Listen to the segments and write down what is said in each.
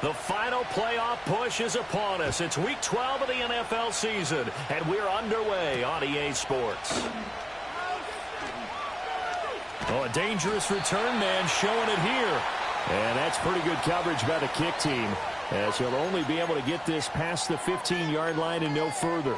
The final playoff push is upon us. It's Week 12 of the NFL season, and we're underway on EA Sports. Oh, a dangerous return man showing it here. And that's pretty good coverage by the kick team, as he'll only be able to get this past the 15-yard line and no further.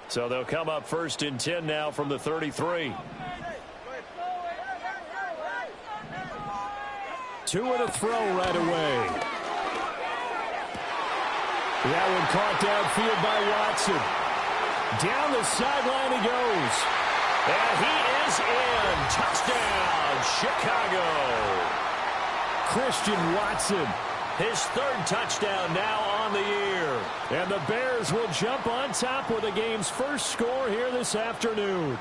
So they'll come up 1st and 10 now from the 33. 2 and a throw right away. That one caught downfield by Watson. Down the sideline he goes. And he is in. Touchdown, Chicago. Christian Watson, his 3rd touchdown now on the year. And the Bears will jump on top with the game's first score here this afternoon.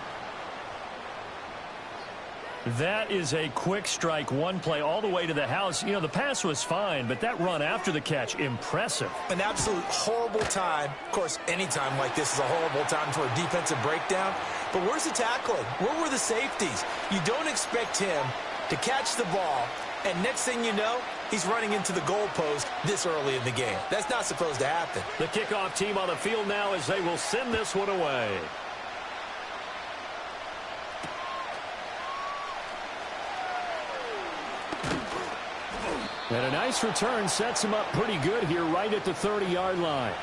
That is a quick strike, one play all the way to the house. You know, the pass was fine, but that run after the catch, impressive. An absolute horrible time. Of course, any time like this is a horrible time for a defensive breakdown. But where's the tackling? Where were the safeties? You don't expect him to catch the ball, and next thing you know, he's running into the goalpost this early in the game. That's not supposed to happen. The kickoff team on the field now as they will send this one away. And a nice return sets him up pretty good here right at the 30-yard line.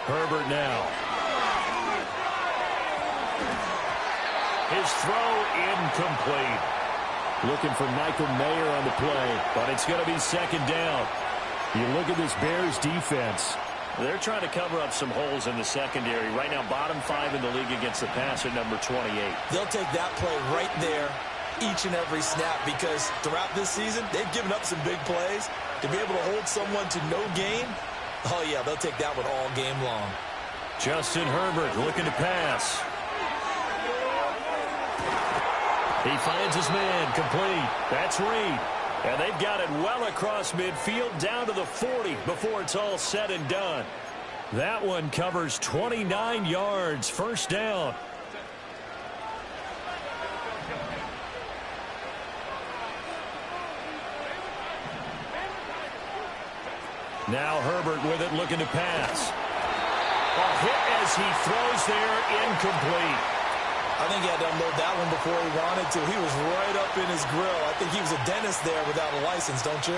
Herbert now. His throw incomplete. Looking for Michael Mayer on the play, but it's going to be 2nd down. You look at this Bears defense. They're trying to cover up some holes in the secondary. Right now, bottom 5 in the league against the pass at number 28. They'll take that play right there each and every snap because throughout this season, they've given up some big plays. To be able to hold someone to no gain, oh, yeah, they'll take that one all game long. Justin Herbert looking to pass. He finds his man, complete. That's Reed. And they've got it well across midfield down to the 40 before it's all said and done. That one covers 29 yards, 1st down. Now Herbert with it, looking to pass. A hit as he throws there, incomplete. I think he had to unload that one before he wanted to. He was right up in his grill. I think he was a dentist there without a license, don't you?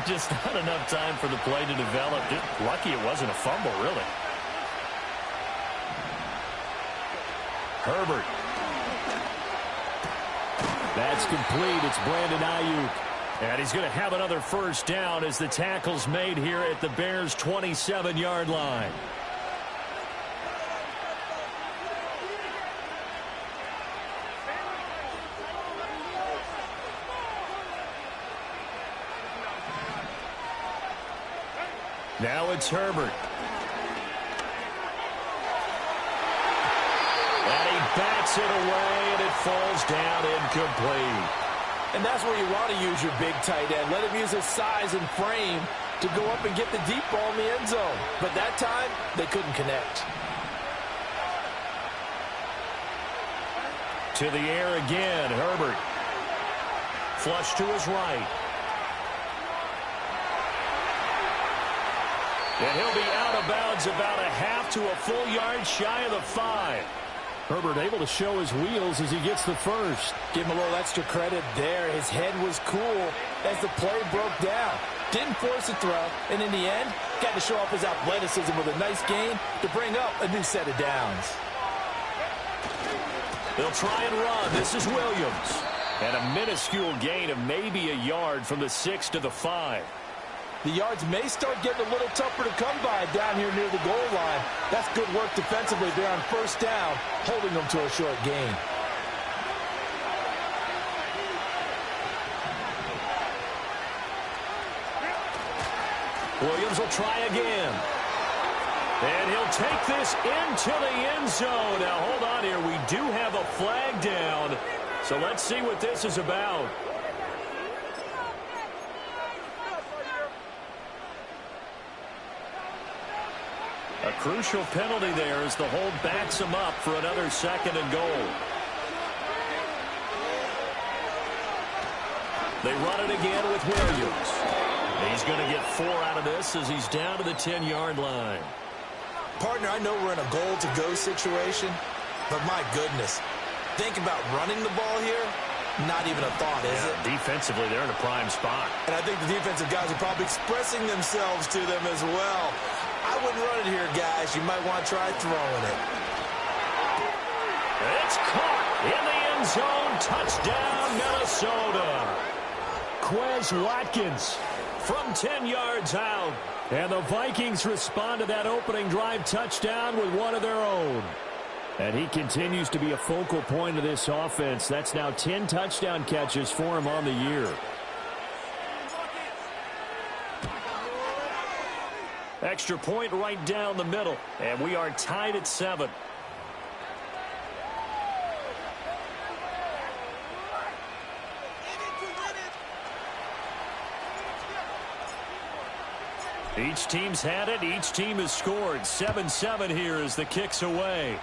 Just not enough time for the play to develop. Just lucky it wasn't a fumble, really. Herbert. That's complete. It's Brandon Ayuk. And he's going to have another 1st down as the tackle's made here at the Bears' 27-yard line. Now it's Herbert. And he bats it away, and it falls down incomplete. And that's where you want to use your big tight end. Let him use his size and frame to go up and get the deep ball in the end zone. But that time, they couldn't connect. To the air again, Herbert. Flush to his right. And he'll be out of bounds about a half to a full yard shy of the 5. Herbert able to show his wheels as he gets the 1st. Give him a little extra credit there. His head was cool as the play broke down. Didn't force a throw, and in the end, got to show off his athleticism with a nice gain to bring up a new set of downs. They'll try and run. This is Williams. And a minuscule gain of maybe a yard from the 6 to the 5. The yards may start getting a little tougher to come by down here near the goal line. That's good work defensively there on 1st down, holding them to a short gain. Williams will try again. And he'll take this into the end zone. Now, hold on here. We do have a flag down. So let's see what this is about. A crucial penalty there as the hold backs him up for another second and goal. They run it again with Williams. He's going to get 4 out of this as he's down to the 10-yard line. Partner, I know we're in a goal-to-go situation, but my goodness, think about running the ball here. Not even a thought, is it? Defensively, they're in a prime spot. And I think the defensive guys are probably expressing themselves to them as well. I wouldn't run it here, guys. You might want to try throwing it. It's caught in the end zone. Touchdown, Minnesota. Quez Watkins from 10 yards out. And the Vikings respond to that opening drive touchdown with one of their own. And he continues to be a focal point of this offense. That's now 10 touchdown catches for him on the year. Extra point right down the middle. And we are tied at 7. Each team's had it. Each team has scored. 7-7 here as the kick's away.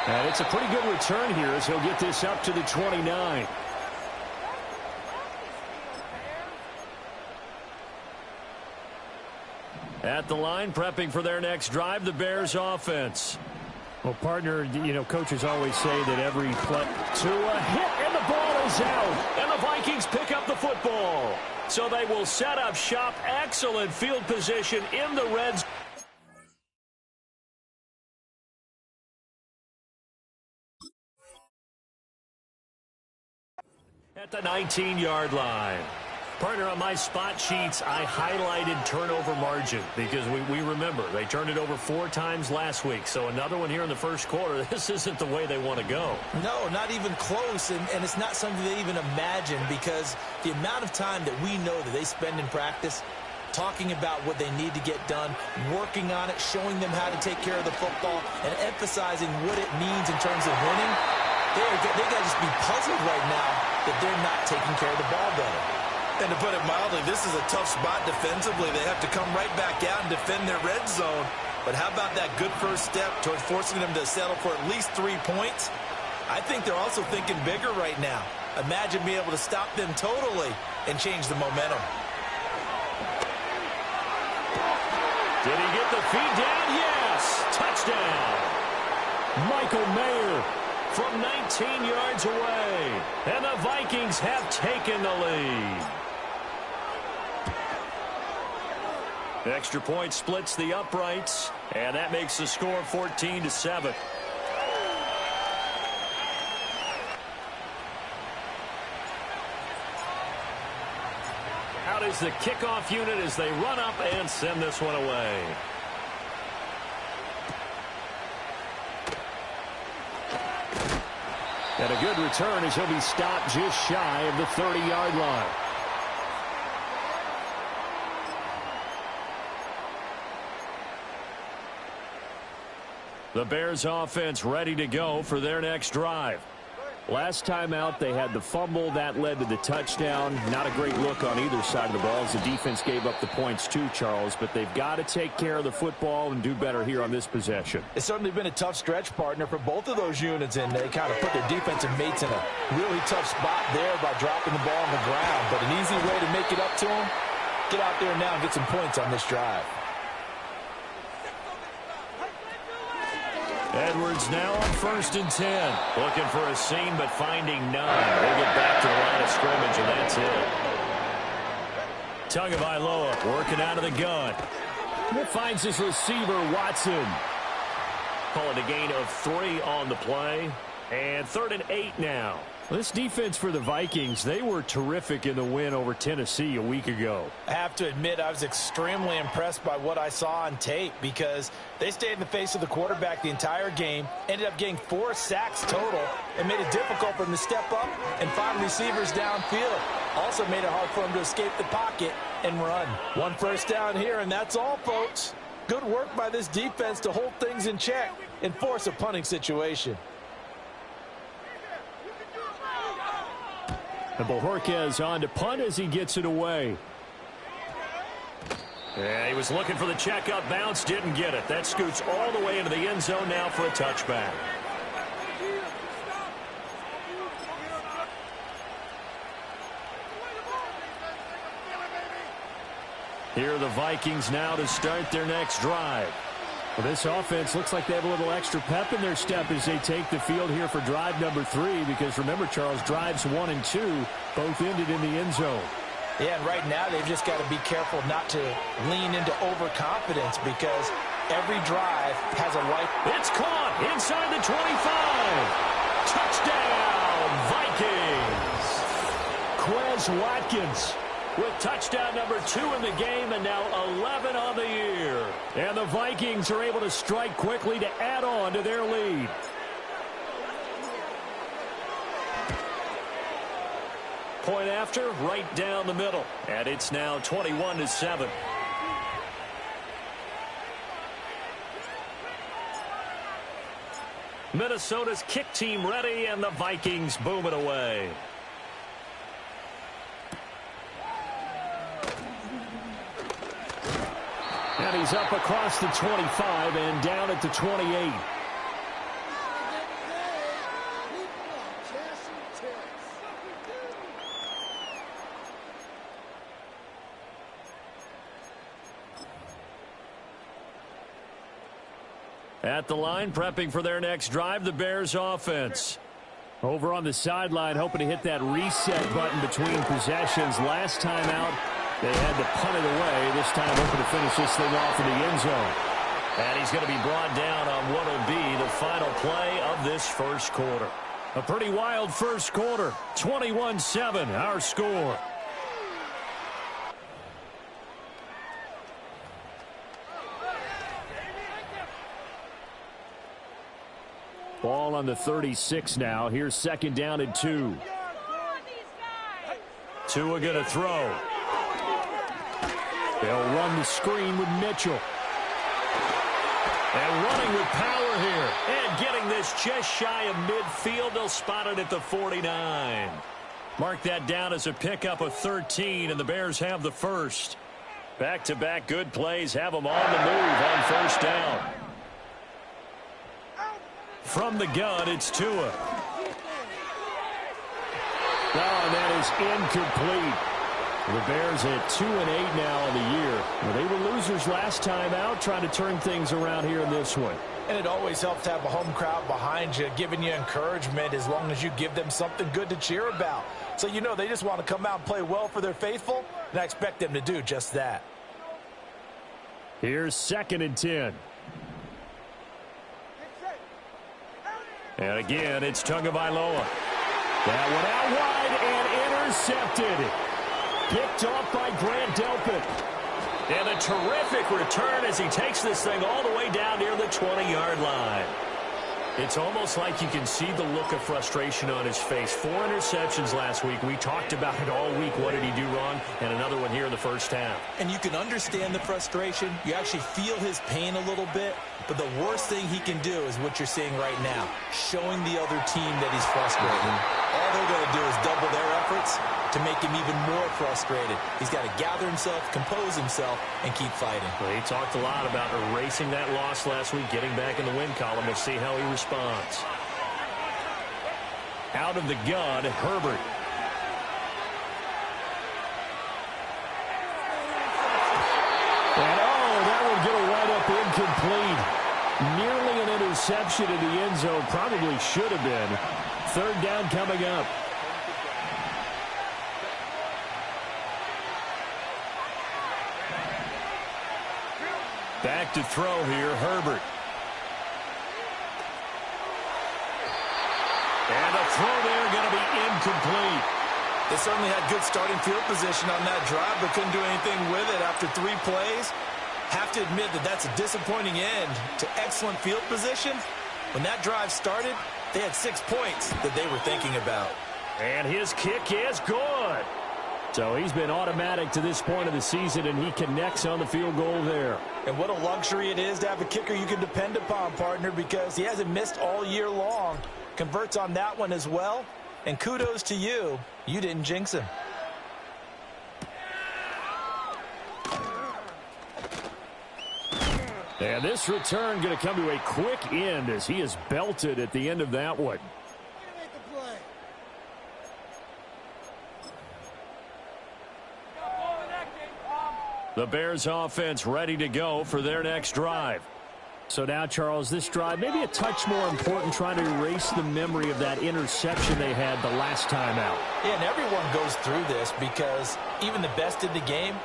And it's a pretty good return here as he'll get this up to the 29. At the line, prepping for their next drive, the Bears offense. Well, partner, you know, coaches always say that every play to a hit, and the ball is out. And the Vikings pick up the football. So they will set up shop. Excellent field position in the red zone. At the 19-yard line. Partner, on my spot sheets, I highlighted turnover margin because we remember they turned it over 4 times last week. So another one here in the first quarter. This isn't the way they want to go. No, not even close, and it's not something they even imagine because the amount of time that we know that they spend in practice talking about what they need to get done, working on it, showing them how to take care of the football, and emphasizing what it means in terms of winning, they got to just be puzzled right now that they're not taking care of the ball better. And to put it mildly, this is a tough spot defensively. They have to come right back out and defend their red zone. But how about that good first step toward forcing them to settle for at least 3 points? I think they're also thinking bigger right now. Imagine being able to stop them totally and change the momentum. Did he get the feed down? Yes! Touchdown! Michael Mayer from 19 yards away. And the Vikings have taken the lead. The extra point splits the uprights, and that makes the score 14-7. Out is the kickoff unit as they run up and send this one away. And a good return as he'll be stopped just shy of the 30-yard line. The Bears offense ready to go for their next drive. Last time out, they had the fumble. That led to the touchdown. Not a great look on either side of the ball as the defense gave up the points too, Charles. But they've got to take care of the football and do better here on this possession. It's certainly been a tough stretch, partner, for both of those units, and they kind of put their defensive mates in a really tough spot there by dropping the ball on the ground. But an easy way to make it up to them, get out there now and get some points on this drive. Edwards now on 1st and 10. Looking for a seam, but finding none. They get back to the line of scrimmage, and that's it. Tagovailoa working out of the gun. It finds his receiver, Watson. Call it a gain of 3 on the play. And 3rd and 8 now. This defense for the Vikings, they were terrific in the win over Tennessee a week ago. I have to admit, I was extremely impressed by what I saw on tape because they stayed in the face of the quarterback the entire game, ended up getting 4 sacks total, and made it difficult for him to step up and find receivers downfield. Also made it hard for him to escape the pocket and run. 1 first down here, and that's all, folks. Good work by this defense to hold things in check and force a punting situation. And Bojorquez on to punt as he gets it away. Yeah, he was looking for the checkup bounce, didn't get it. That scoots all the way into the end zone now for a touchback. Here are the Vikings now to start their next drive. Well, this offense looks like they have a little extra pep in their step as they take the field here for drive number 3 because remember, Charles, drives 1 and 2 both ended in the end zone. Yeah, and right now they've just got to be careful not to lean into overconfidence because every drive has a life. It's caught inside the 25. Touchdown, Vikings. Quez Watkins with touchdown number 2 in the game and now 11 on the year. And the Vikings are able to strike quickly to add on to their lead. Point after, right down the middle. And it's now 21-7. Minnesota's kick team ready, and the Vikings boom it away. And he's up across the 25 and down at the 28. At the line, prepping for their next drive, the Bears offense. Over on the sideline, hoping to hit that reset button between possessions. Last time out, they had to punt it away. This time hoping to finish this thing off in the end zone. And he's going to be brought down on what will be the final play of this first quarter. A pretty wild first quarter. 21-7, our score. Ball on the 36 now. Here's second down and 2. Tua going to throw. They'll run the screen with Mitchell. And running with power here. And getting this just shy of midfield. They'll spot it at the 49. Mark that down as a pickup of 13, and the Bears have the first. Back-to-back good plays have them on the move on first down. From the gun, it's Tua. Oh, and that is incomplete. The Bears at 2-8 now on the year. Well, they were losers last time out, trying to turn things around here in this one. And it always helps to have a home crowd behind you, giving you encouragement as long as you give them something good to cheer about. So you know they just want to come out and play well for their faithful, and I expect them to do just that. Here's second and 10. And again, it's Tagovailoa. That one out wide and intercepted. Picked off by Grant Delpit. And a terrific return as he takes this thing all the way down near the 20-yard line. It's almost like you can see the look of frustration on his face. 4 interceptions last week. We talked about it all week. What did he do wrong? And another one here in the first half. And you can understand the frustration. You actually feel his pain a little bit. But the worst thing he can do is what you're seeing right now, showing the other team that he's frustrated. All they're going to do is double their efforts to make him even more frustrated. He's got to gather himself, compose himself, and keep fighting. Well, he talked a lot about erasing that loss last week, getting back in the win column. We'll see how he responds. Out of the gun, Herbert. And that will get a wide-up incomplete. Nearly an interception in the end zone. Probably should have been. Third down coming up. Back to throw here, Herbert. And a throw there going to be incomplete. They certainly had good starting field position on that drive, but couldn't do anything with it after 3 plays. Have to admit that that's a disappointing end to excellent field position. When that drive started, they had 6 points that they were thinking about. And his kick is good. So he's been automatic to this point of the season, and he connects on the field goal there. And what a luxury it is to have a kicker you can depend upon, partner, because he hasn't missed all year long. Converts on that one as well. And kudos to you. You didn't jinx him. And this return going to come to a quick end as he is belted at the end of that one. The Bears offense ready to go for their next drive. So now, Charles, this drive maybe a touch more important, trying to erase the memory of that interception they had the last time out. Yeah, and everyone goes through this because even the best in the game,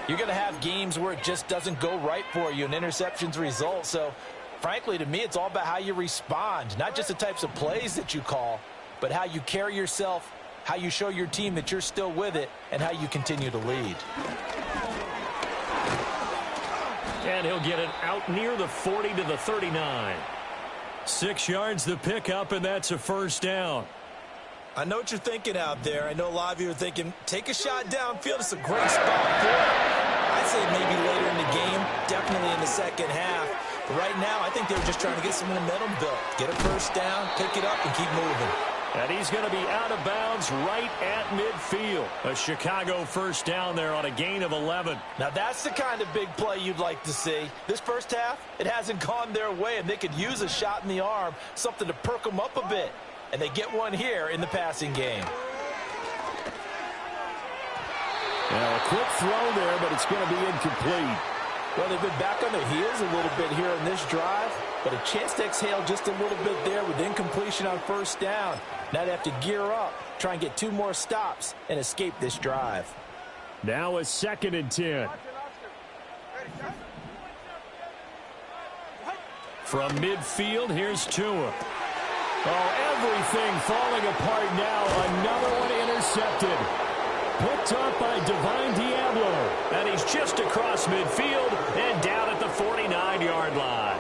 you're going to have games where it just doesn't go right for you and interceptions result. So, frankly, to me, it's all about how you respond, not just the types of plays that you call, but how you carry yourself, how you show your team that you're still with it, and how you continue to lead. And he'll get it out near the 40 to the 39. 6 yards the pickup, and that's a first down. I know what you're thinking out there. I know a lot of you are thinking, take a shot downfield. It's a great spot for it. I'd say maybe later in the game, definitely in the second half. But right now, I think they were just trying to get some momentum built. Get a first down, pick it up, and keep moving. And he's going to be out of bounds right at midfield. A Chicago first down there on a gain of 11. Now that's the kind of big play you'd like to see. This first half, it hasn't gone their way, and they could use a shot in the arm, something to perk them up a bit. And they get one here in the passing game. Now a quick throw there, but it's going to be incomplete. Well, they've been back on their heels a little bit here in this drive, but a chance to exhale just a little bit there with incompletion on first down. Now they have to gear up, try and get 2 more stops, and escape this drive. Now a 2nd and 10. From midfield, here's Tua. Oh, everything falling apart now. Another one intercepted. Picked up by Divine Diablo. And he's just across midfield and down at the 49-yard line.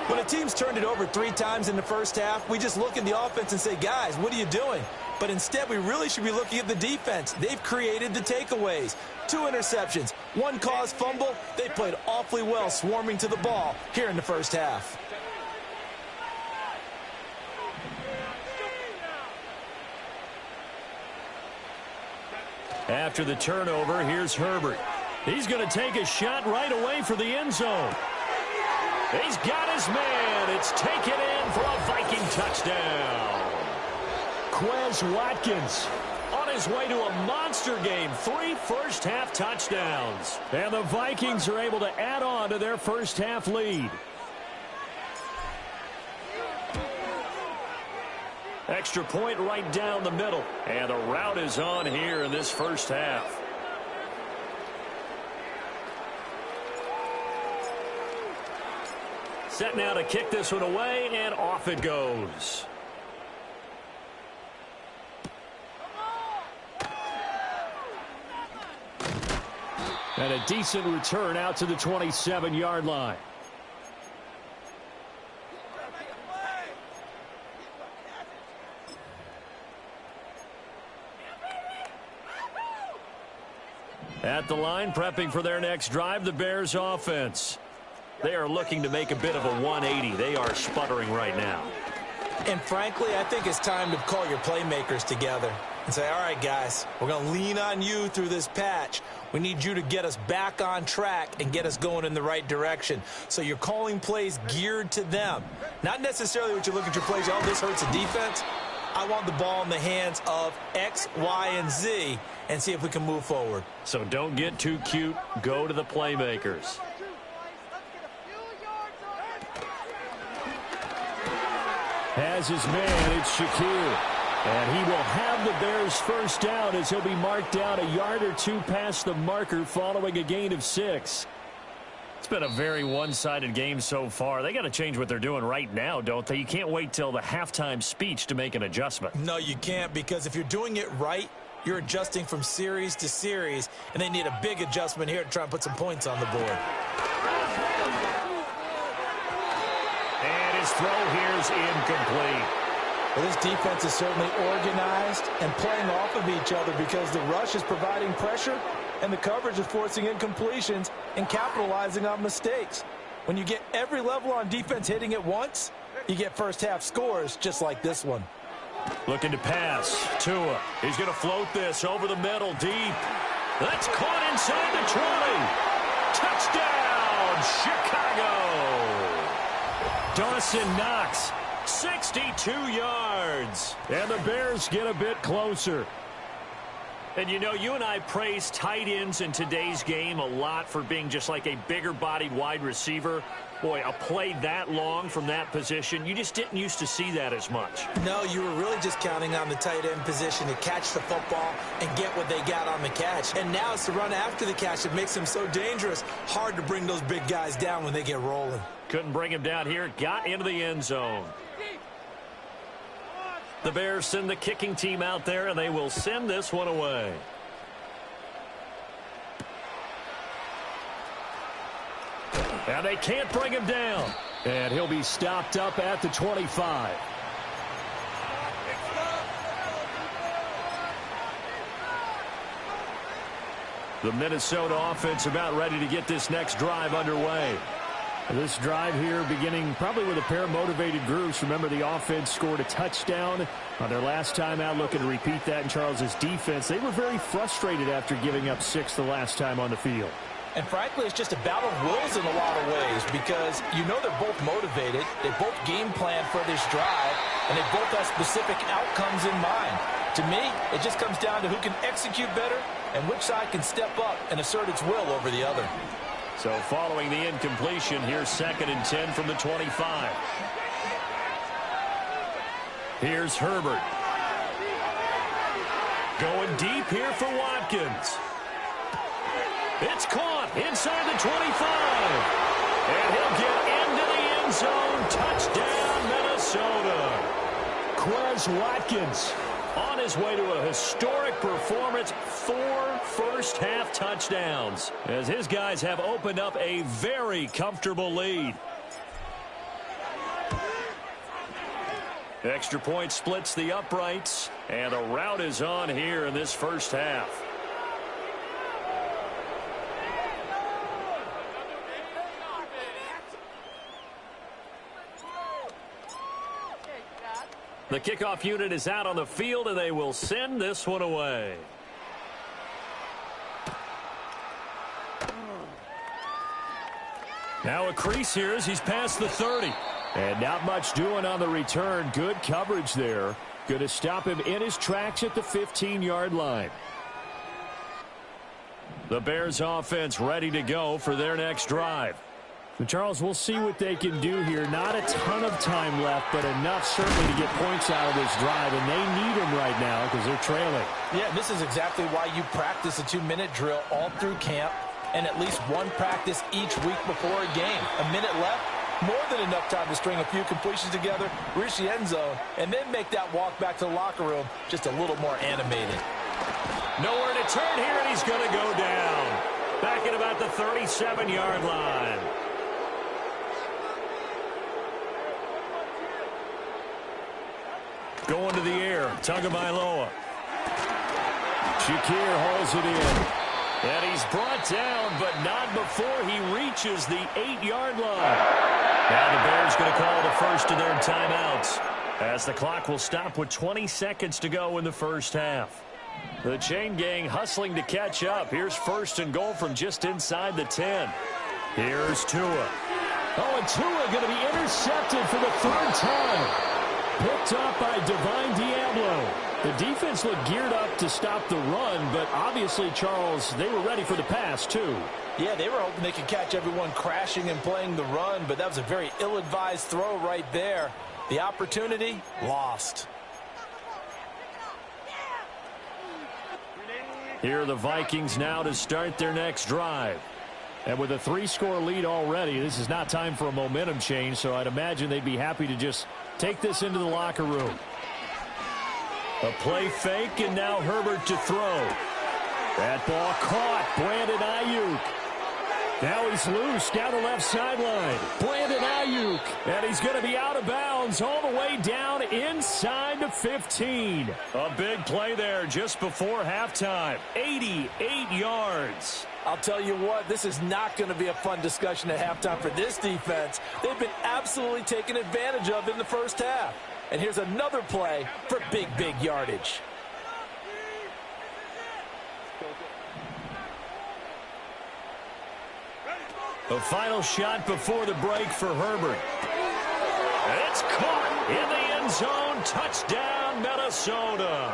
When a team's turned it over 3 times in the first half, we just look at the offense and say, guys, what are you doing? But instead, we really should be looking at the defense. They've created the takeaways. 2 interceptions, 1 caused fumble. They played awfully well swarming to the ball here in the first half. After the turnover, here's Herbert. He's going to take a shot right away for the end zone. He's got his man. It's taken in for a Viking touchdown. Quez Watkins on his way to a monster game. 3 first-half touchdowns. And the Vikings are able to add on to their first-half lead. Extra point right down the middle. And the route is on here in this first half. Set now to kick this one away, and off it goes. And a decent return out to the 27-yard line. At the line, prepping for their next drive, the Bears offense. They are looking to make a bit of a 180. They are sputtering right now. And frankly, I think it's time to call your playmakers together and say, all right, guys, we're going to lean on you through this patch. We need you to get us back on track and get us going in the right direction. So you're calling plays geared to them. Not necessarily what you look at your plays, oh, this hurts the defense. I want the ball in the hands of X, Y, and Z and see if we can move forward. So don't get too cute. Go to the playmakers. Has his man, it's Shakir. And he will have the Bears first down as he'll be marked down a yard or 2 past the marker following a gain of 6. It's been a very one-sided game so far. They got to change what they're doing right now, don't they? You can't wait till the halftime speech to make an adjustment. No, you can't, because if you're doing it right, you're adjusting from series to series, and they need a big adjustment here to try and put some points on the board. And his throw here is incomplete. Well, this defense is certainly organized and playing off of each other because the rush is providing pressure and the coverage is forcing incompletions and capitalizing on mistakes. When you get every level on defense hitting at once, you get first-half scores just like this one. Looking to pass. Tua. He's going to float this over the middle deep. That's caught inside the 20. Touchdown, Chicago. Dawson Knox. 62 yards. And the Bears get a bit closer. And, you know, you and I praise tight ends in today's game a lot for being just like a bigger-bodied wide receiver. Boy, a play that long from that position, you just didn't used to see that as much. No, you were really just counting on the tight end position to catch the football and get what they got on the catch. And now it's the run after the catch that makes them so dangerous. Hard to bring those big guys down when they get rolling. Couldn't bring him down here. Got into the end zone. The Bears send the kicking team out there, and they will send this one away. And they can't bring him down. And he'll be stopped up at the 25. The Minnesota offense about ready to get this next drive underway. This drive here beginning probably with a pair of motivated groups. Remember, the offense scored a touchdown on their last time out, looking to repeat that in Charles's defense. They were very frustrated after giving up 6 the last time on the field. And frankly, it's just a battle of wills in a lot of ways because you know they're both motivated. They both game plan for this drive, and they both have specific outcomes in mind. To me, it just comes down to who can execute better and which side can step up and assert its will over the other. So following the incompletion, here's 2nd and 10 from the 25. Here's Herbert. Going deep here for Watkins. It's caught inside the 25. And he'll get into the end zone. Touchdown, Minnesota. Quez Watkins on his way to a historic performance. 4 first-half touchdowns as his guys have opened up a very comfortable lead. Extra point splits the uprights, and a rout is on here in this first half. The kickoff unit is out on the field, and they will send this one away. Now a crease here as he's past the 30. And not much doing on the return. Good coverage there. Going to stop him in his tracks at the 15-yard line. The Bears offense ready to go for their next drive. So Charles, we'll see what they can do here. Not a ton of time left, but enough certainly to get points out of this drive, and they need them right now because they're trailing. Yeah, this is exactly why you practice a 2-minute drill all through camp and at least one practice each week before a game. A minute left, more than enough time to string a few completions together, reach the end zone, and then make that walk back to the locker room just a little more animated. Nowhere to turn here, and he's going to go down. Back at about the 37-yard line. Going to the air, Tagovailoa. Shakir holds it in. And he's brought down, but not before he reaches the 8-yard line. Now the Bears going to call the first of their timeouts, as the clock will stop with 20 seconds to go in the first half. The chain gang hustling to catch up. Here's 1st and goal from just inside the 10. Here's Tua. Oh, and Tua going to be intercepted for the 3rd time. Picked up by Divine Diablo. The defense looked geared up to stop the run, but obviously, Charles, they were ready for the pass, too. Yeah, they were hoping they could catch everyone crashing and playing the run, but that was a very ill-advised throw right there. The opportunity, lost. Here are the Vikings now to start their next drive. And with a 3-score lead already, this is not time for a momentum change, so I'd imagine they'd be happy to just take this into the locker room. A play fake, and now Herbert to throw. That ball caught. Brandon Ayuk. Now he's loose down the left sideline. Brandon Ayuk. And he's going to be out of bounds all the way down inside the 15. A big play there just before halftime. 88 yards. I'll tell you what, this is not going to be a fun discussion at halftime for this defense. They've been absolutely taken advantage of in the first half. And here's another play for big yardage. The final shot before the break for Herbert. It's caught in the end zone. Touchdown, Minnesota.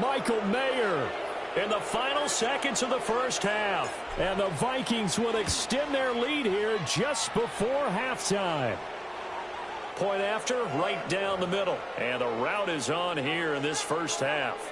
Michael Mayer in the final seconds of the first half. And the Vikings will extend their lead here just before halftime. Point after, right down the middle. And the route is on here in this first half.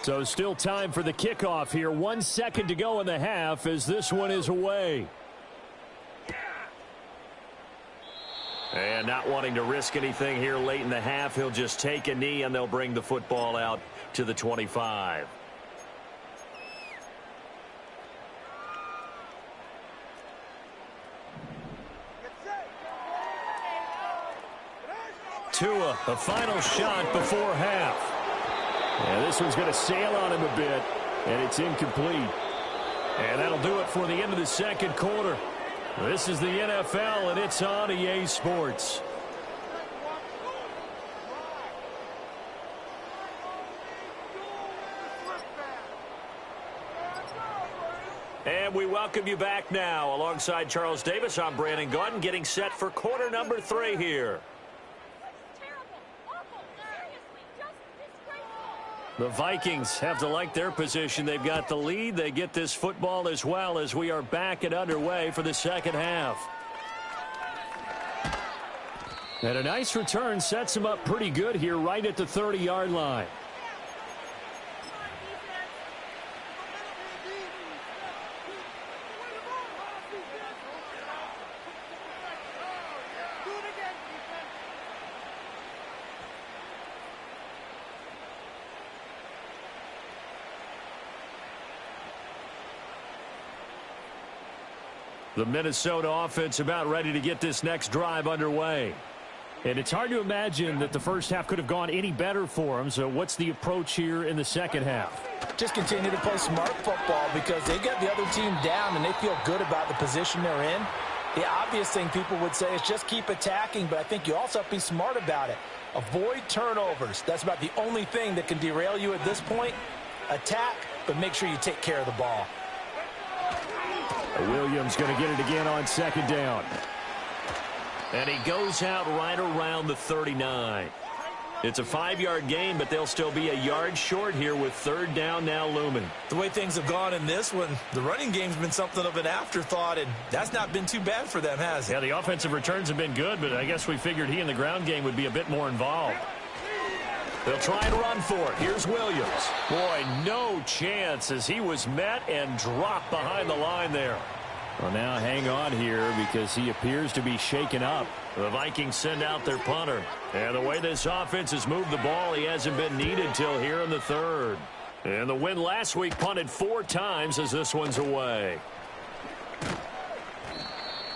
So still time for the kickoff here. 1 second to go in the half as this one is away. And not wanting to risk anything here late in the half, he'll just take a knee and they'll bring the football out to the 25. Tua, the final shot before half. And this one's going to sail on him a bit, and it's incomplete. And that'll do it for the end of the second quarter. This is the NFL, and it's on EA Sports. And we welcome you back now. Alongside Charles Davis, I'm Brandon Gaudin, getting set for quarter number 3 here. The Vikings have to like their position. They've got the lead. They get this football as well as we are back and underway for the second half. And a nice return sets them up pretty good here right at the 30-yard line. The Minnesota offense about ready to get this next drive underway. And it's hard to imagine that the first half could have gone any better for them. So what's the approach here in the second half? Just continue to play smart football because they got the other team down and they feel good about the position they're in. The obvious thing people would say is just keep attacking, but I think you also have to be smart about it. Avoid turnovers. That's about the only thing that can derail you at this point. Attack, but make sure you take care of the ball. Williams going to get it again on second down. And he goes out right around the 39. It's a 5-yard gain, but they'll still be a yard short here with third down now looming. The way things have gone in this one, the running game's been something of an afterthought, and that's not been too bad for them, has it? Yeah, the offensive returns have been good, but I guess we figured he in the ground game would be a bit more involved. They'll try and run for it. Here's Williams. Boy, no chance as he was met and dropped behind the line there. Well, now hang on here because he appears to be shaken up. The Vikings send out their punter. And the way this offense has moved the ball, he hasn't been needed till here in the third. And the win last week punted 4 times as this one's away.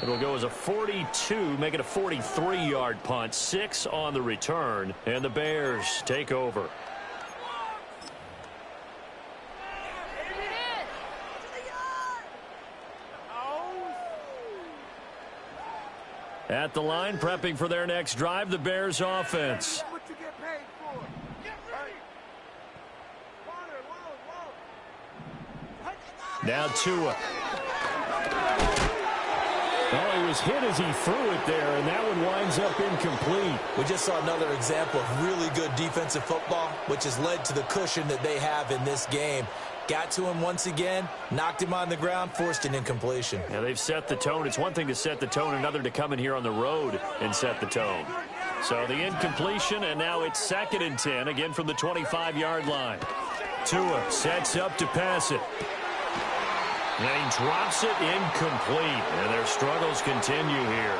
It'll go as a 42, make it a 43-yard punt, 6 on the return, and the Bears take over. At the line, prepping for their next drive, the Bears offense. Now Tua. Oh, he was hit as he threw it there, and that one winds up incomplete. We just saw another example of really good defensive football, which has led to the cushion that they have in this game. Got to him once again, knocked him on the ground, forced an incompletion. Yeah, they've set the tone. It's one thing to set the tone, another to come in here on the road and set the tone. So the incompletion, and now it's 2nd and 10, again from the 25-yard line. Tua sets up to pass it. And he drops it incomplete, and their struggles continue here.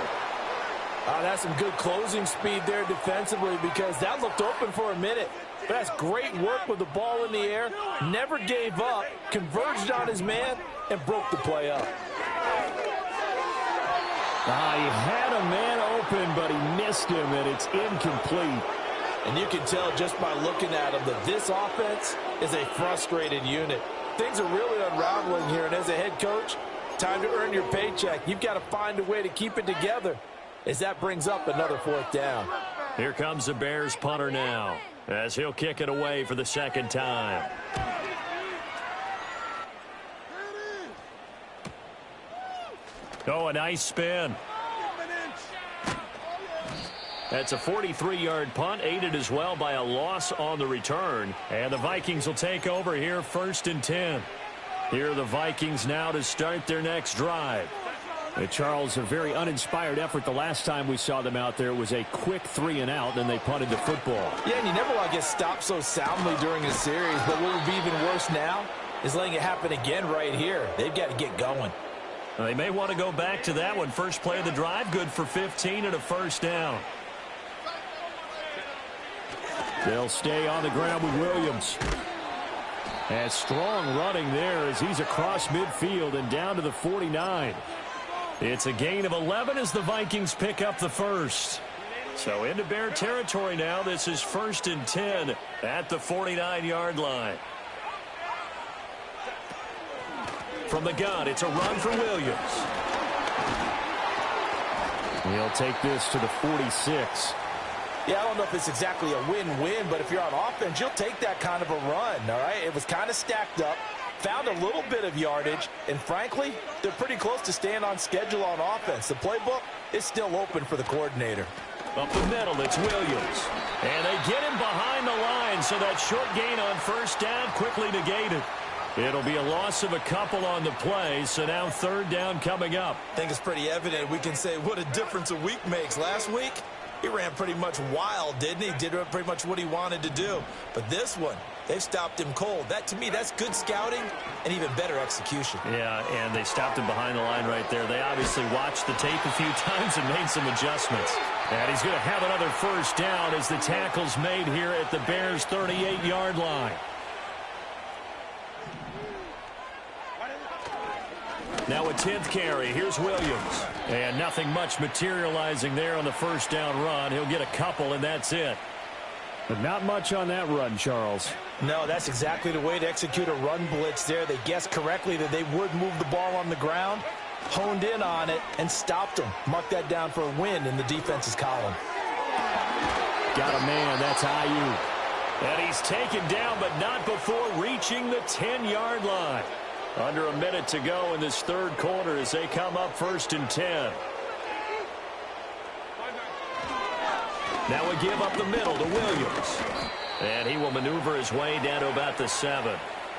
That's some good closing speed there defensively because that looked open for a minute. But that's great work with the ball in the air. Never gave up, converged on his man, and broke the play up. He had a man open, but he missed him, and it's incomplete. And you can tell just by looking at him that this offense is a frustrated unit. Things are really unraveling here, and as a head coach, time to earn your paycheck. You've got to find a way to keep it together as that brings up another 4th down. Here comes the Bears punter now as he'll kick it away for the 2nd time. Oh, a nice spin. That's a 43-yard punt, aided as well by a loss on the return. And the Vikings will take over here 1st and 10. Here are the Vikings now to start their next drive. Charles, a very uninspired effort the last time we saw them out there. It was a quick 3-and-out, then they punted the football. Yeah, and you never want to get stopped so soundly during a series. But what would be even worse now is letting it happen again right here. They've got to get going. They may want to go back to that one. First play of the drive, good for 15 and a 1st down. They'll stay on the ground with Williams. And strong running there as he's across midfield and down to the 49. It's a gain of 11 as the Vikings pick up the 1st. So into Bear territory now. This is 1st and 10 at the 49-yard line. From the gun, it's a run for Williams. He'll take this to the 46. Yeah, I don't know if it's exactly a win-win, but if you're on offense, you'll take that kind of a run, all right? It was kind of stacked up, found a little bit of yardage, and frankly, they're pretty close to staying on schedule on offense. The playbook is still open for the coordinator. Up the middle, it's Williams. And they get him behind the line, so that short gain on 1st down quickly negated. It'll be a loss of a couple on the play, so now 3rd down coming up. I think it's pretty evident. We can say what a difference a week makes. Last week, he ran pretty much wild, didn't he? Did pretty much what he wanted to do. But this one, they've stopped him cold. That, to me, that's good scouting and even better execution. Yeah, and they stopped him behind the line right there. They obviously watched the tape a few times and made some adjustments. And he's going to have another 1st down as the tackle's made here at the Bears' 38-yard line. Now a 10th carry. Here's Williams. And nothing much materializing there on the 1st down run. He'll get a couple, and that's it. But not much on that run, Charles. No, that's exactly the way to execute a run blitz there. They guessed correctly that they would move the ball on the ground, honed in on it, and stopped them. Mark that down for a win in the defense's column. Got a man. That's Ayuk. And he's taken down, but not before reaching the 10-yard line. Under a minute to go in this 3rd quarter as they come up 1st and 10. Now we give up the middle to Williams. And he will maneuver his way down to about the 7.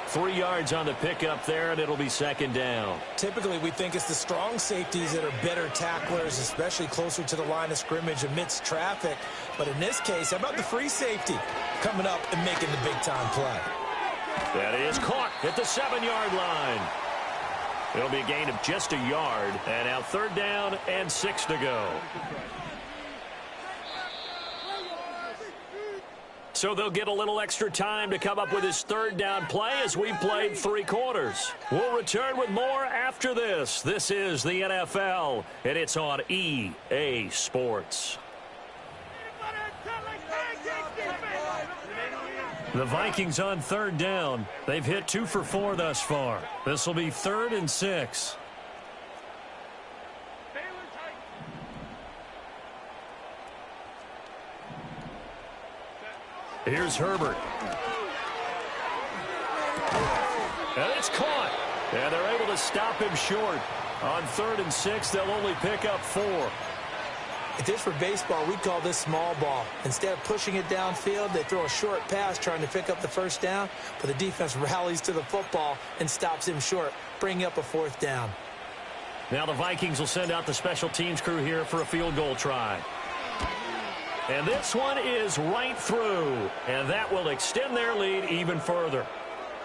3 yards on the pickup there, and it'll be 2nd down. Typically, we think it's the strong safeties that are better tacklers, especially closer to the line of scrimmage amidst traffic. But in this case, how about the free safety coming up and making the big-time play? That is caught at the 7-yard line. It'll be a gain of just a yard. And now 3rd down and 6 to go. So they'll get a little extra time to come up with his 3rd down play as we've played 3 quarters. We'll return with more after this. This is the NFL, and it's on EA Sports. The Vikings on 3rd down. They've hit 2 for 4 thus far. This will be 3rd and 6. Here's Herbert. And it's caught. And they're able to stop him short. On 3rd and 6, they'll only pick up 4. If this were baseball, we'd call this small ball. Instead of pushing it downfield, they throw a short pass trying to pick up the first down, but the defense rallies to the football and stops him short, bringing up a 4th down. Now the Vikings will send out the special teams crew here for a field goal try. And this one is right through, and that will extend their lead even further.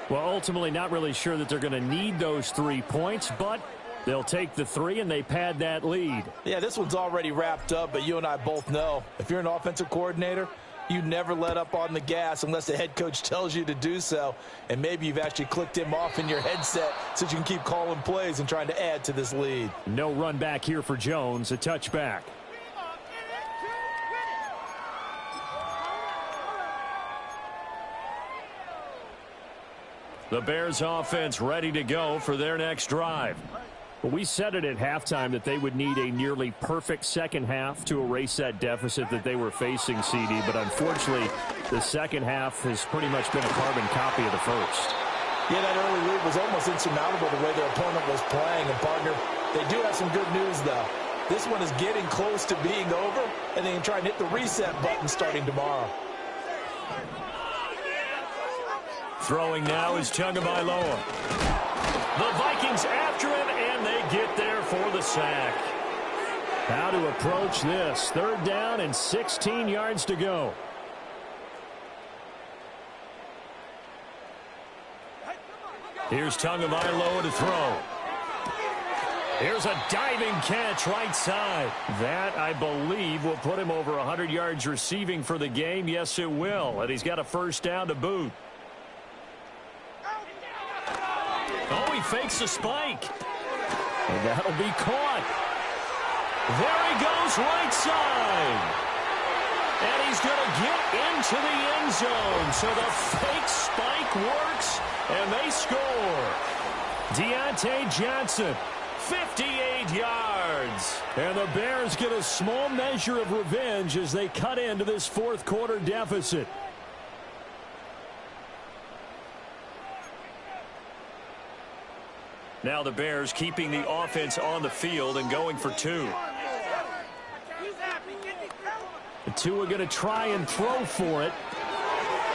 Well, ultimately not really sure that they're going to need those 3 points, but they'll take the 3 and they pad that lead. Yeah, this one's already wrapped up, but you and I both know if you're an offensive coordinator, you never let up on the gas unless the head coach tells you to do so. And maybe you've actually clicked him off in your headset so you can keep calling plays and trying to add to this lead. No run back here for Jones, a touchback. The Bears offense ready to go for their next drive. Well, we said it at halftime that they would need a nearly perfect second half to erase that deficit that they were facing, CD. But unfortunately, the second half has pretty much been a carbon copy of the first. Yeah, that early lead was almost insurmountable the way their opponent was playing. And, partner, they do have some good news, though. This one is getting close to being over, and they can try and hit the reset button starting tomorrow. Throwing now is Tagovailoa. The Vikings after him, and they get there for the sack. How to approach this? 3rd down and 16 yards to go. Here's Tagovailoa to throw. Here's a diving catch right side. That, I believe, will put him over 100 yards receiving for the game. Yes, it will. And he's got a 1st down to boot. Oh, he fakes a spike. And that'll be caught. There he goes right side. And he's going to get into the end zone. So the fake spike works, and they score. Deontay Johnson, 58 yards. And the Bears get a small measure of revenge as they cut into this 4th quarter deficit. Now the Bears keeping the offense on the field and going for 2. The 2 are going to try and throw for it.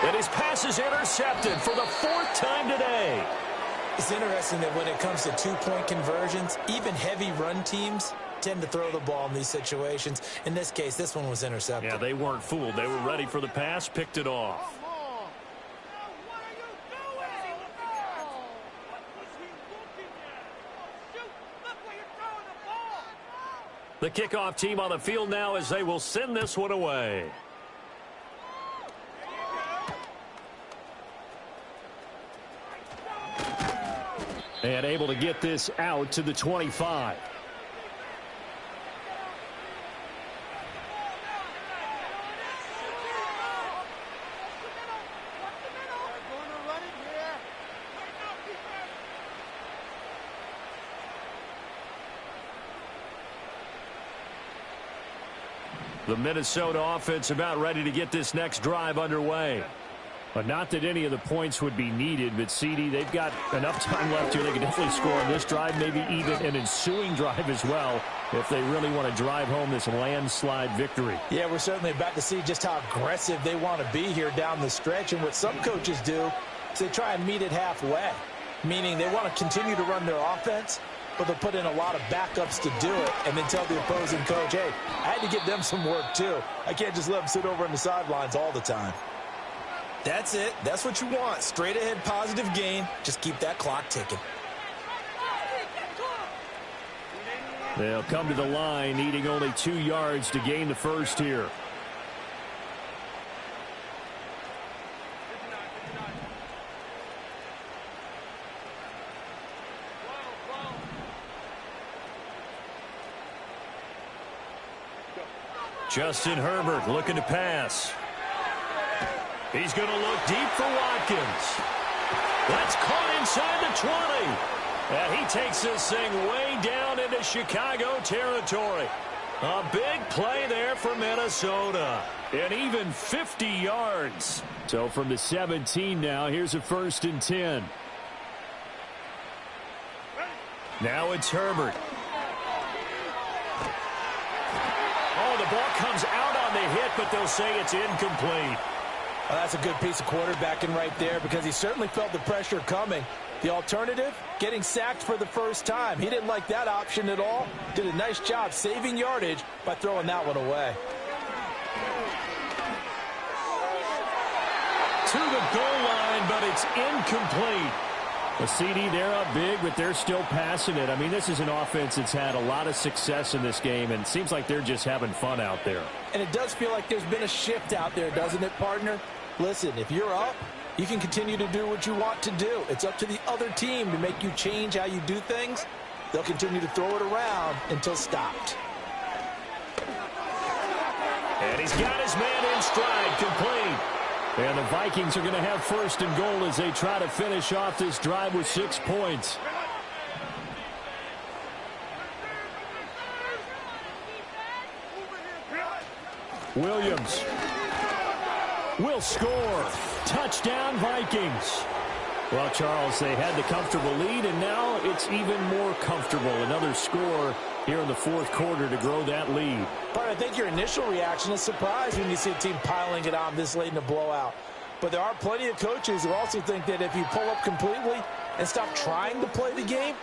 And his pass is intercepted for the 4th time today. It's interesting that when it comes to 2-point conversions, even heavy run teams tend to throw the ball in these situations. In this case, this one was intercepted. Yeah, they weren't fooled. They were ready for the pass, picked it off. The kickoff team on the field now as they will send this one away. And able to get this out to the 25. The Minnesota offense about ready to get this next drive underway. But not that any of the points would be needed, but CD, they've got enough time left here. They can definitely score on this drive, maybe even an ensuing drive as well, if they really want to drive home this landslide victory. Yeah, we're certainly about to see just how aggressive they want to be here down the stretch. And what some coaches do is they try and meet it halfway, meaning they want to continue to run their offense, but they'll put in a lot of backups to do it and then tell the opposing coach, hey, I had to give them some work too. I can't just let them sit over on the sidelines all the time. That's it. That's what you want. Straight ahead positive gain. Just keep that clock ticking. They'll come to the line needing only 2 yards to gain the first here. Justin Herbert looking to pass. He's going to look deep for Watkins. That's caught inside the 20. And he takes this thing way down into Chicago territory. A big play there for Minnesota. And even 50 yards. So from the 17 now, here's a 1st and 10. Now it's Herbert. Oh, the ball comes out on the hit, but they'll say it's incomplete. Well, that's a good piece of quarterbacking right there because he certainly felt the pressure coming. The alternative, getting sacked for the first time. He didn't like that option at all. Did a nice job saving yardage by throwing that one away. To the goal line, but it's incomplete. A CD, they're up big, but they're still passing it. I mean, this is an offense that's had a lot of success in this game, and it seems like they're just having fun out there. And it does feel like there's been a shift out there, doesn't it, partner? Listen, if you're up, you can continue to do what you want to do. It's up to the other team to make you change how you do things. They'll continue to throw it around until stopped. And he's got his man in stride, complete. And the Vikings are going to have first and goal as they try to finish off this drive with 6 points. Williams will score. Touchdown, Vikings. Well, Charles, they had the comfortable lead, and now it's even more comfortable. Another score here in the fourth quarter to grow that lead. But I think your initial reaction is surprise when you see a team piling it on this late in the blowout. But there are plenty of coaches who also think that if you pull up completely and stop trying to play the game,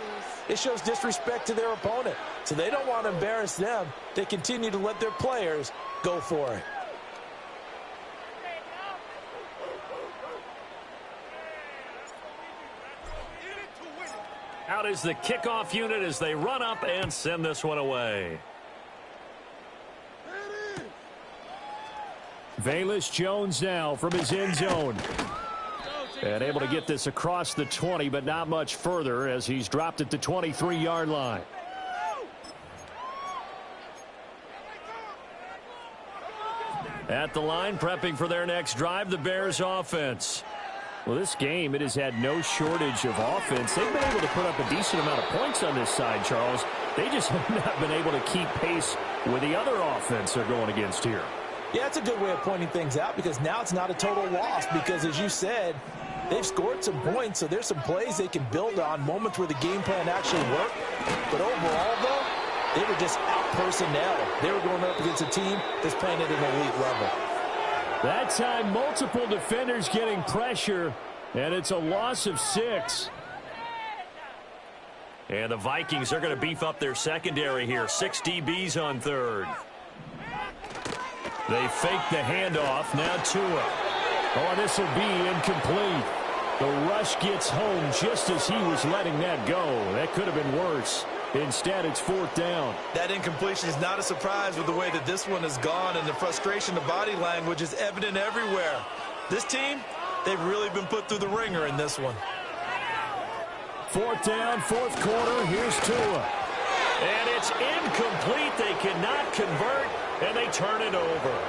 it shows disrespect to their opponent. So they don't want to embarrass them. They continue to let their players go for it. Out is the kickoff unit as they run up and send this one away. Velus Jones now from his end zone. And able to get this across the 20, but not much further as he's dropped at the 23-yard line. At the line, prepping for their next drive, the Bears offense. Well, this game, it has had no shortage of offense. They've been able to put up a decent amount of points on this side, Charles. They just have not been able to keep pace with the other offense they're going against here. Yeah, it's a good way of pointing things out because now it's not a total loss because, as you said, they've scored some points, so there's some plays they can build on, moments where the game plan actually worked. But overall, though, they were just out-personnel. They were going up against a team that's playing at an elite level. That time, multiple defenders getting pressure, and it's a loss of 6. And the Vikings are going to beef up their secondary here. 6 DBs on third. They fake the handoff. Now Tua. Oh, this will be incomplete. The rush gets home just as he was letting that go. That could have been worse. Instead, it's 4th down. That incompletion is not a surprise with the way that this one has gone, and the frustration, the body language is evident everywhere. This team, they've really been put through the ringer in this one. 4th down, 4th quarter. Here's Tua. And it's incomplete. They cannot convert, and they turn it over.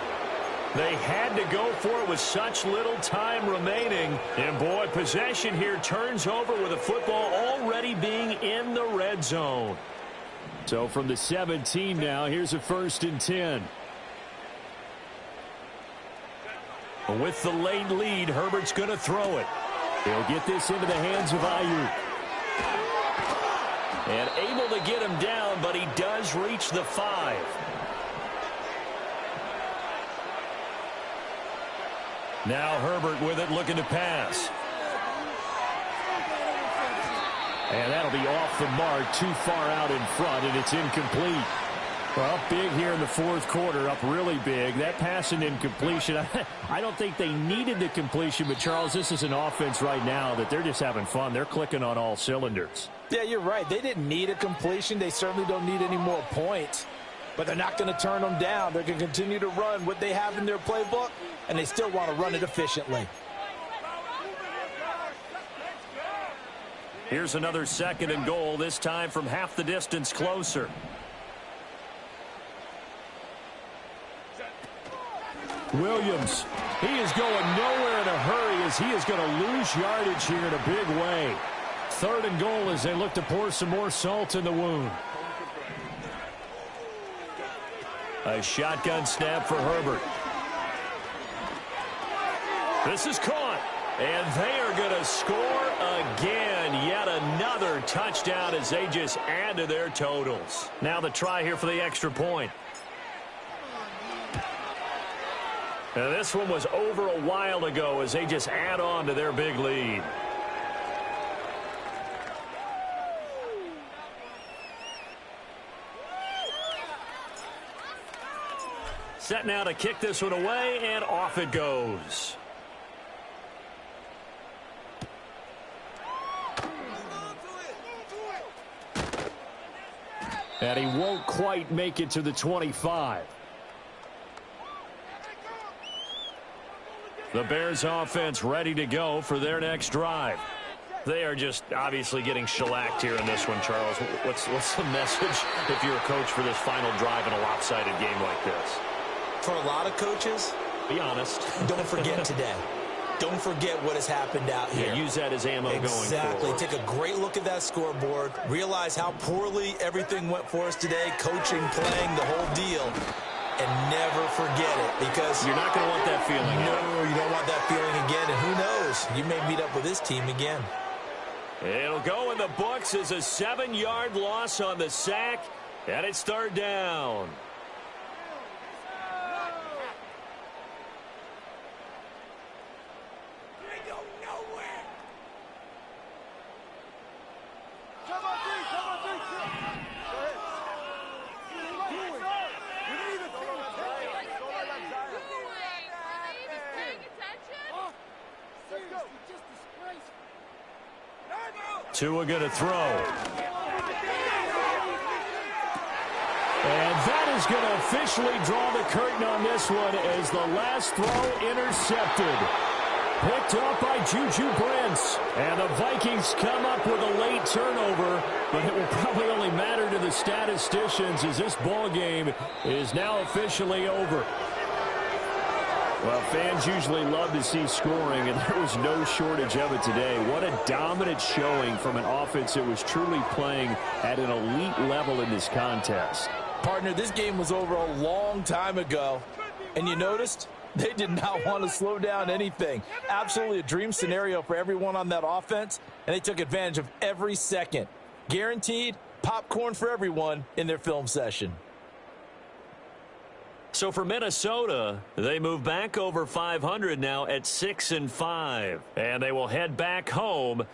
They had to go for it with such little time remaining. And, boy, possession here turns over with the football already being in the red zone. So from the 17 now, here's a 1st and 10. With the late lead, Herbert's going to throw it. He'll get this into the hands of Ayuk. And able to get him down, but he does reach the 5. Now Herbert with it, looking to pass. And that'll be off the mark, too far out in front, and it's incomplete. Well, big here in the 4th quarter, up really big. That pass and incompletion, I don't think they needed the completion, but, Charles, this is an offense right now that they're just having fun. They're clicking on all cylinders. Yeah, you're right. They didn't need a completion. They certainly don't need any more points. But they're not going to turn them down. They're going to continue to run what they have in their playbook, and they still want to run it efficiently. Here's another 2nd and goal, this time from half the distance closer. Williams, he is going nowhere in a hurry as he is going to lose yardage here in a big way. 3rd and goal as they look to pour some more salt in the wound. A shotgun snap for Herbert. This is caught, and they are going to score again. and yet another touchdown as they just add to their totals. Now the try here for the extra point. And this one was over a while ago as they just add on to their big lead. Set now to kick this one away, and off it goes. And he won't quite make it to the 25. The Bears offense ready to go for their next drive. They are just obviously getting shellacked here in this one, Charles. What's the message if you're a coach for this final drive in a lopsided game like this? For a lot of coaches, be honest. Don't forget today. Don't forget what has happened out here. Yeah, use that as ammo going forward. Exactly. Take a great look at that scoreboard. Realize how poorly everything went for us today. Coaching, playing, the whole deal. And never forget it, because you're not going to want that feeling. No, you don't want that feeling again. And who knows? You may meet up with this team again. It'll go in the books as a 7-yard loss on the sack. And it's third down. Tua going to throw. And that is going to officially draw the curtain on this one as the last throw intercepted. Picked up by Juju Brents. And the Vikings come up with a late turnover, but it will probably only matter to the statisticians as this ball game is now officially over. Well, fans usually love to see scoring, and there was no shortage of it today. What a dominant showing from an offense that was truly playing at an elite level in this contest. Partner, this game was over a long time ago, and you noticed they did not want to slow down anything. Absolutely a dream scenario for everyone on that offense, and they took advantage of every second. Guaranteed popcorn for everyone in their film session. So for Minnesota, they move back over 500 now at 6-5. And they will head back home